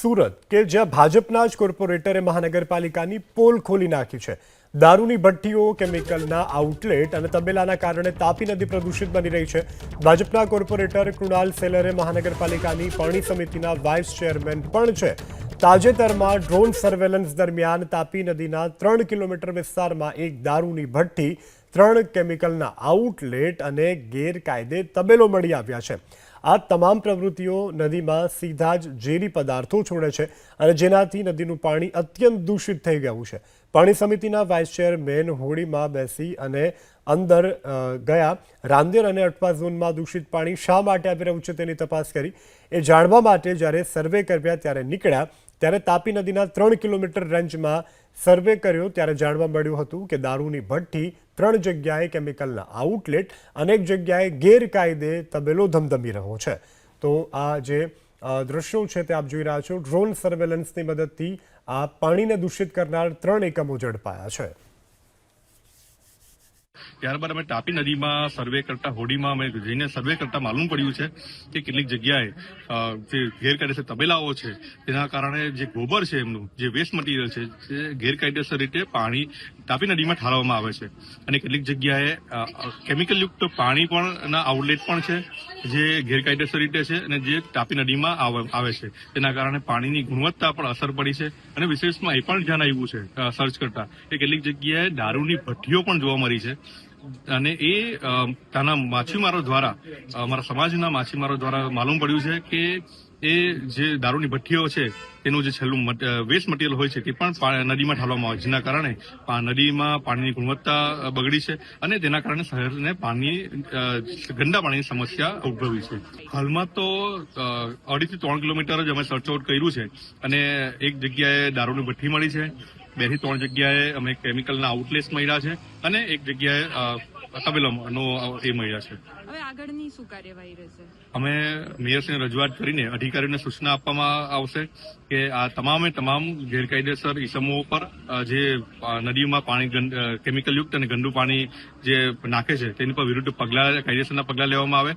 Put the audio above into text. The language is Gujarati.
સુરત કે જ્યાં ભાજપના જ કોર્પોરેટરે મહાનગરપાલિકાની પોલ ખોલી નાખી છે। દારૂની ભઠ્ઠીઓ, કેમિકલના આઉટલેટ અને તબેલાના કારણે તાપી નદી પ્રદૂષિત બની રહી છે। ભાજપના કોર્પોરેટર કૃણાલ સેલરે મહાનગરપાલિકાની પાણી સમિતિના વાઇસ ચેરમેન પણ છે। તાજેતરમાં ડ્રોન સર્વેલન્સ દરમિયાન તાપી નદીના 3 કિલોમીટર વિસ્તારમાં એક દારૂની ભઠ્ઠી, 3 કેમિકલના આઉટલેટ અને ગેરકાયદે તબેલો મળી આવ્યા છે। આ તમામ પ્રવૃત્તિઓ નદીમાં સીધા જ ઝેરી પદાર્થો છોડે છે અને જેનાથી નદીનું પાણી અત્યંત દૂષિત થઈ ગયું છે। પાણી સમિતિના વાઇસ ચેરમેન હોડીમાં બેસી અને અંદર ગયા રાંદેર અને અટવા ઝોનમાં દૂષિત પાણી શા માટે આવી રહ્યું છે તેની તપાસ કરી। એ જાણવા માટે જ્યારે સર્વે કર્યા ત્યારે નીકળ્યા ત્યારે તાપી નદીના 3 કિલોમીટર રેન્જમાં સર્વે કર્યો ત્યારે જાણવા મળ્યું હતું કે દારૂની ભઠ્ઠી, 3 જગ્યાએ કેમિકલના આઉટલેટ, અનેક જગ્યાએ ગેરકાયદે તબેલો ધમધમી રહ્યો છે। તો આ જે દ્રશ્યો છે તે આપ જોઈ રહ્યા છો। ડ્રોન સર્વેલન્સની મદદથી આ પાણીને દૂષિત કરનાર 3 એકમો ઝડપાયા છે। ત્યારબાદ અમે તાપી નદીમાં સર્વે કરતા હોડીમાં અમે જઈને સર્વે કરતા માલુમ પડ્યું છે કે કેટલીક જગ્યાએ જે ગેરકાયદેસર તબેલાઓ છે તેના કારણે જે ગોબર છે એમનું જે વેસ્ટ મટીરિયલ છે તે ગેરકાયદેસર રીતે પાણી તાપી નદીમાં ઠાલવવામાં આવે છે અને કેટલીક જગ્યાએ કેમિકલયુક્ત પાણી પણ આઉટલેટ પણ છે જે ગેરકાયદેસર રીતે છે અને જે તાપી નદીમાં આવે છે તેના કારણે પાણીની ગુણવત્તા પર અસર પડી છે। અને વિશેષમાં એ પણ ધ્યાન આવ્યું છે સર્ચ કરતા કે કેટલીક જગ્યાએ દારૂની ભઠ્ઠીઓ પણ જોવા મળી છે અને એ ત્યાંના માછીમારો દ્વારા અમારા સમાજના માછીમારો દ્વારા માલુમ પડ્યું છે કે એ જે દારૂની ભઠ્ઠીઓ છે તેનું જે છેલ્લું વેસ્ટ મટીરિયલ હોય છે તે પણ નદીમાં ઠાલવામાં આવે છે, જેના કારણે નદીમાં પાણીની ગુણવત્તા બગડી છે અને તેના કારણે શહેરને ગંદા પાણીની સમસ્યા ઉદ્ભવી છે। હાલમાં તો 2.5 થી 3 કિલોમીટર જ અમે સર્ચ આઉટ કર્યું છે અને એક જગ્યાએ દારૂની ભઠ્ઠી મળી છે, 2 થી 3 જગ્યાએ અમે કેમિકલના આઉટલેટ્સ મળ્યા છે અને એક જગ્યાએ તબેલાનો એ મળ્યા છે। હવે આગળની શું કાર્યવાહી રહેશે? અમે મેયરશ્રીને રજૂઆત કરીને અધિકારીઓને સૂચના આપવામાં આવશે કે આ તમામ ગેરકાયદેસર ઇસમો પર જે નદીમાં પાણી કેમિકલયુક્ત અને ગંદુ પાણી જે નાખે છે તેની પર વિરુદ્ધ કાયદેસરના પગલાં લેવામાં આવે।